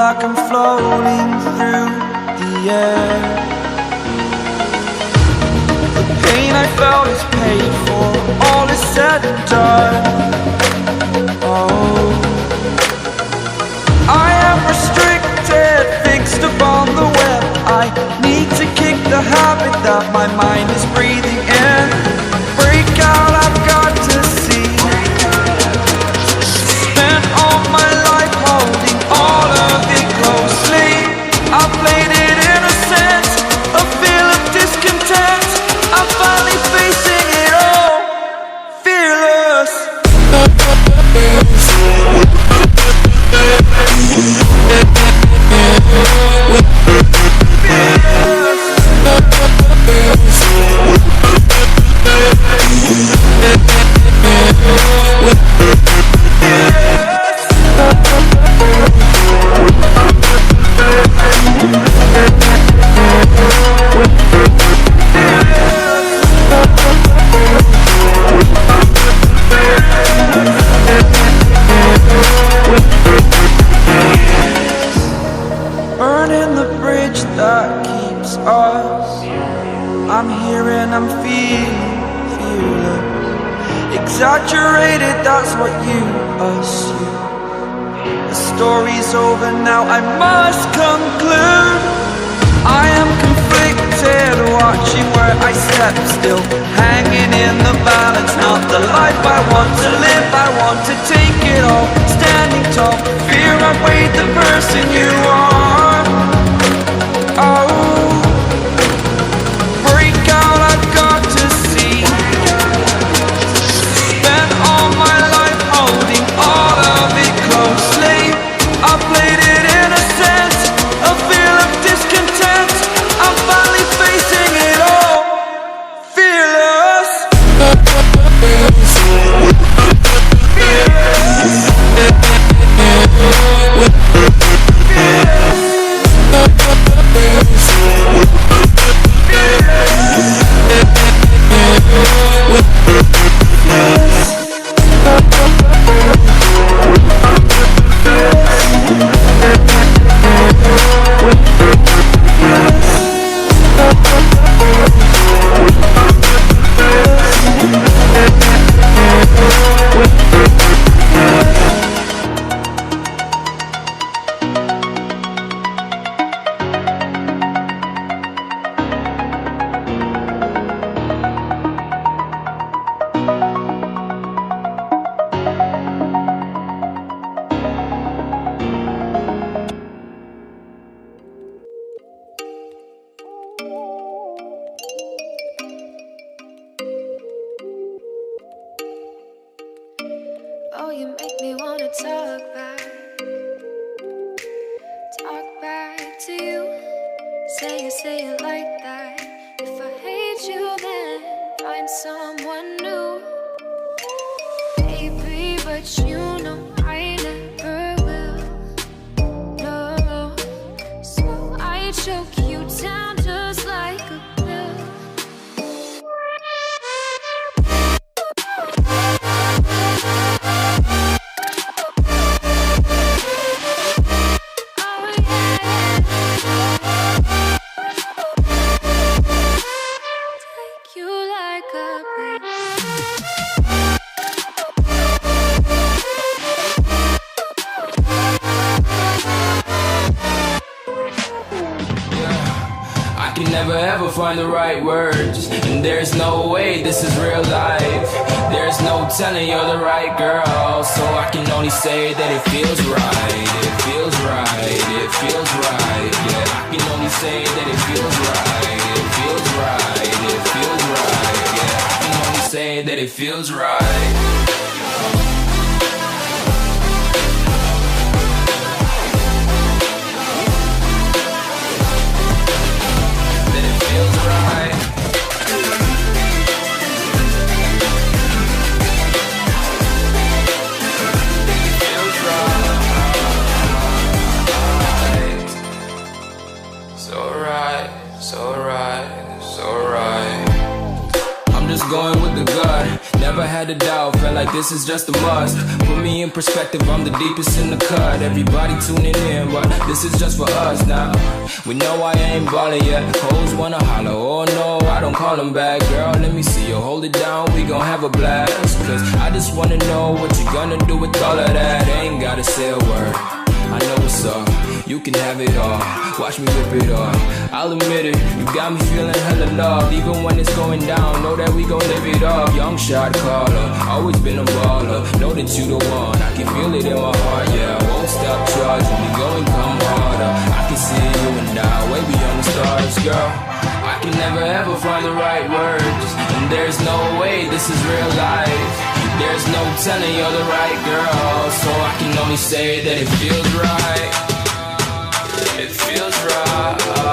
like I'm floating through the air. The pain I felt is paid for, all is said and done. Oh, I am restricted, fixed upon the web. I need to kick the habit that my mind is breathing in. Break out, I've got to see. Spent all my life holding all of it closely. I played it innocent, a feel of discontent. I'm finally facing it all, fearless. Burning the bridge that keeps us. I'm here and I'm feeling fearless. Exaggerated, that's what you assume. The story's over now, I must conclude. I am conflicted, watching where I step still, hanging in the balance. Not the life I want to live, I want to take it all. Standing tall, fear I've weighed the person you are. Oh, break out, I've got to see. Spent all my life holding all of it closely. I played it innocent, a feel of discontent. I'm finally facing it all, fearless. Oh, you make me wanna talk back to you. Say it like that. If I hate you, then find someone new. Baby, but you know I never will. No, so I choke you down just like a pill. Never ever find the right words, and there's no way this is real life. There's no telling you're the right girl, so I can only say that it feels right. It feels right, it feels right. Yeah, I can only say that it feels right. It feels right, it feels right. Yeah, I can only say that it feels right. Going with the gut. Never had a doubt, felt like this is just a must. Put me in perspective, I'm the deepest in the cut. Everybody tuning in, but this is just for us now. We know I ain't ballin' yet. Hoes wanna holler, oh no, I don't call them back. Girl, let me see you hold it down, we gon' have a blast. Cause I just wanna know what you gonna do with all of that. Ain't gotta say a word, I know what's up. You can have it all, watch me rip it off. I'll admit it, you got me feeling hella loved. Even when it's going down, know that we gon' live it up. Young shot caller, always been a baller. Know that you the one, I can feel it in my heart. Yeah, I won't stop charging, we go and come harder. I can see you and I, way beyond the stars, girl. I can never ever find the right words, and there's no way this is real life. There's no telling you're the right girl, so I can only say that it feels right. It feels right.